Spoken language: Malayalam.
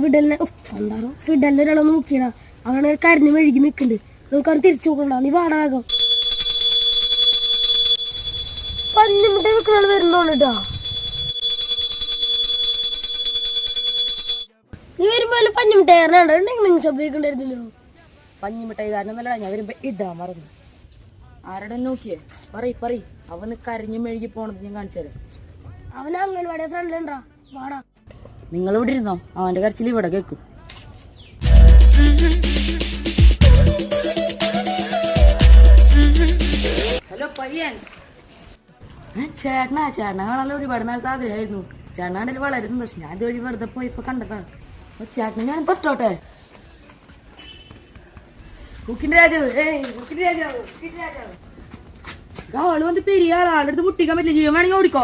ഫിഡലിനെ ഒരാളെ നോക്കിയടാ, അങ്ങനെ കരഞ്ഞു മെഴുകി നിൽക്കുന്നുണ്ട്. നമുക്കത് തിരിച്ചു നോക്കണ്ട, നീ പാടാകം. പഞ്ഞിമുട്ട വെക്കണ വരുന്നോണ്ടാ, നീ വരുമ്പോ പഞ്ഞിമുട്ടായി ശബ്ദിക്കണ്ടായിരുന്നല്ലോ. പഞ്ഞിമിഠായി കാരണമല്ല, ഞാൻ വരുമ്പോ ഇടാ മറന്നു. ആരുടെ നോക്കിയേ പറ അവന് കരഞ്ഞു മെഴുകി പോണത് ഞാൻ കാണിച്ചുതരാം. അവൻ അംഗൻവാടി ഫ്രണ്ടിലുണ്ടാ, വാടാ. നിങ്ങൾ ഇവിടെ ഇരുന്നോ, അവന്റെ കരച്ചിൽ ഇവിടെ കേൾക്കും. ഹലോ പയ്യൻ, ചേട്ടനാ കാണാൻ ഒരുപാട് നാളത്തെ ആഗ്രഹമായിരുന്നു. ചേട്ടനാണ്ടിൽ വളരെ സന്തോഷം. ഞാൻ ഇതുവഴി വെറുതെ പോയി ഇപ്പൊ കണ്ടതാ. ചേട്ടനെ ഞാൻ തൊട്ടോട്ടെ. കുക്കിന്റെ രാജാവ്, ആള് വന്ന് പെരിയ ആളടുത്ത് മുട്ടിക്കാൻ പറ്റില്ല. ജീവൻ വേണമെങ്കിൽ ഓടിക്കോ.